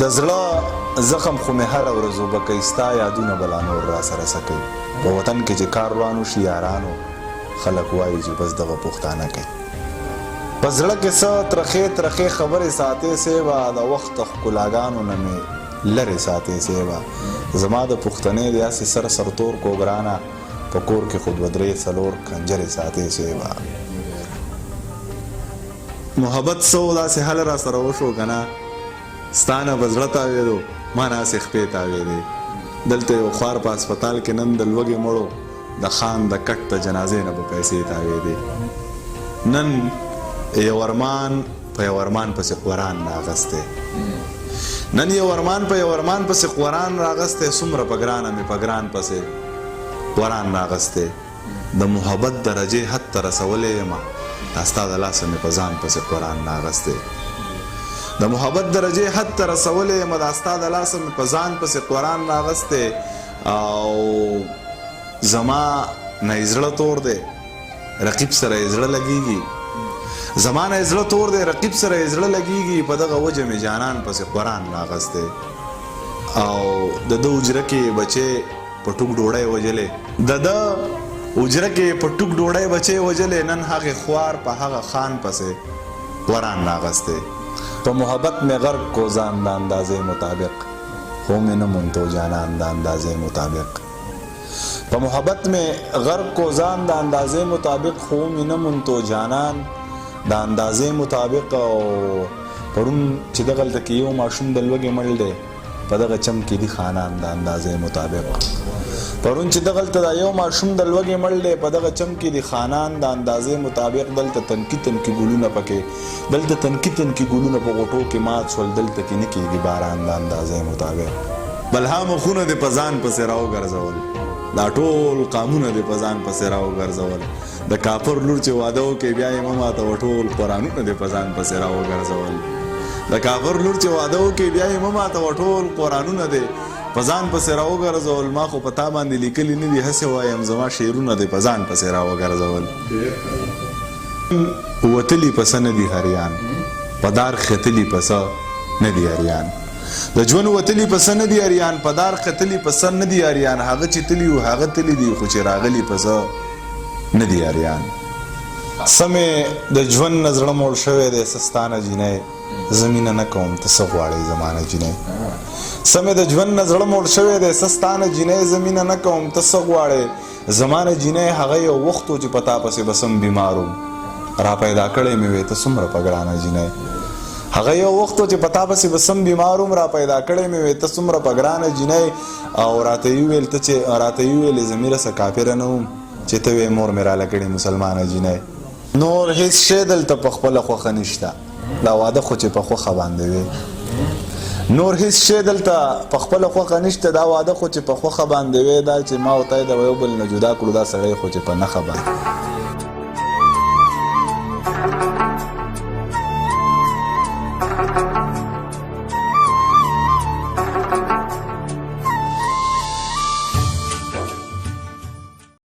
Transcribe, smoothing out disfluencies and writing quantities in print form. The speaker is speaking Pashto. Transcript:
د زړه زخم خو مې هره ورځ اوبه کوي، ستا یادونه به لا نور راسره څه کوي. په وطن کې چې کار روان وشي یارانو، خلک وایي چې بس دغه پښتانه کوي. په زړه کې څه ترخې ترخې خبرې ساتې سیوه، د وخت ښکلاګانو نه مې لرې ساتې سیوه. زما د پښتنې داسې سر سرتور کوګرانه، په کور کې خو دوه درې څلور کنجرې ساتې سیوه. محبت څو داسې حل را سره وشو که نه، ستا نه به زړه تاوېدو، ما ناسې خپې تاوېدې. دلته یو خوار په هسپتال کې نن د لوږې مړو، د خان د کټ د جنازې نه به پیسې تاوېدې. نن یو ارمان په یو ارمان پسې قرآن راغستی، نن یو ارمان په یو ارمان پسې قرآن راغستی. څومره په ګرانه مې په ګران پسې قرآن راغستی. د محبت درجې حد ته رسولی یم، دا ستا د لاسه مې په ځان پسې قرآن راغستی. د محبت درجې حد ته رسولی یم، دا ستا د لاسه مې په ځان پسې قرآن راغستی. او زما نه یې زړه تور دی، رقیب سره یې زړه لګېږي. زما نه یې زړه تور دی، رقیب سره یې زړه لګېږي. په دغه وجه مې جانان پسې قرآن راغستی. او د ده حجره کې بچې په ټوک ډوډۍ وجلې، د ده حجره کې په ټوک ډوډۍ بچې وجلې. نن هغې خوار په هغه خان پسې قرآن راغستی. په محبت مې غرق کو ځان د اندازې مطابق، خو مې نه مونتو جانان د اندازې مطابق. په محبت مې غرق کو ځان د اندازې مطابق، خو مې نه مونتو جانان د اندازې مطابق. او پرون چې دغلته کې یو ماشوم د لوږې مړ دی، په دغه چم کې دي خانان د اندازې مطابق. پرون چې دغلته دا یو ماشوم د لوږې مړ دی، په دغه چم کې دي خانان د اندازې مطابق. دلته تنکي تنکي ګلونه پکې، دلته تنکي تنکي ګلونه په غوټو کې مات شول، دلته کې نه کېږي باران د اندازې مطابق. بلها مخونه دې په ځان پسې راوګرځول، دا ټول قامونه دې په ځان پسې راوګرځول. د کافر لور چې واده وکړي بیا یې مه ماتوه، ټول قرآنونه دې په ځان پسې راوګرځول. د کافر لور چې واده وکړي بیا یې مه ماتوه، ټول قرآنونه دې په ځان پسې راوګرځول. ما خو په تا باندې لیکلي نه دي، هسې وایم زما شعرونه دې په ځان پسې راوګرځول. وتلي پسه نه دي هریان، په دار ختلي پسه نه دي هریان. د ژوند وتلي پسه نه دي هریان، په دار ختلي پسه نه دي هریان. هغه چې تلي وو هغه تلي دي، خو چې راغلي پسه نه دي هریان. سمې د ژوند نه زړه موړ شوی دی، سستانه جینۍ زمینه نه کوم ته څه غواړې زمانه جینۍ. سمې د ژوند نه زړه موړ شوی دی، سستانه جینۍ زمینه نه کوم ته څه غواړې زمانه جینۍ. هغه یو وخت و چې په تا پسې به سم بیمار وم، را پیدا کړی مې وې ته څومره په ګرانه جینۍ. هغه یو وخت و چې په تا پسې به سم بیمار وم، را پیدا کړی مې وې ته څومره په ګرانه جینۍ. او راته یې وویل ته چې راته یې وویلې زه میره څه کافره نه وم، چې ته وې مور مې راله کړې مسلمانه جینۍ. نور هېڅ شی دلته په خپله خوښه نشته، دا واده خو چې په خوښه باندې وې. نور هیڅ شی دلته په خپله خوښه نشته، دا واده خو چې په خوښه باندې وې. دا چې ما او تا یې د یو بل نه جدا کړو، دا سړی خو چې په نښه باندې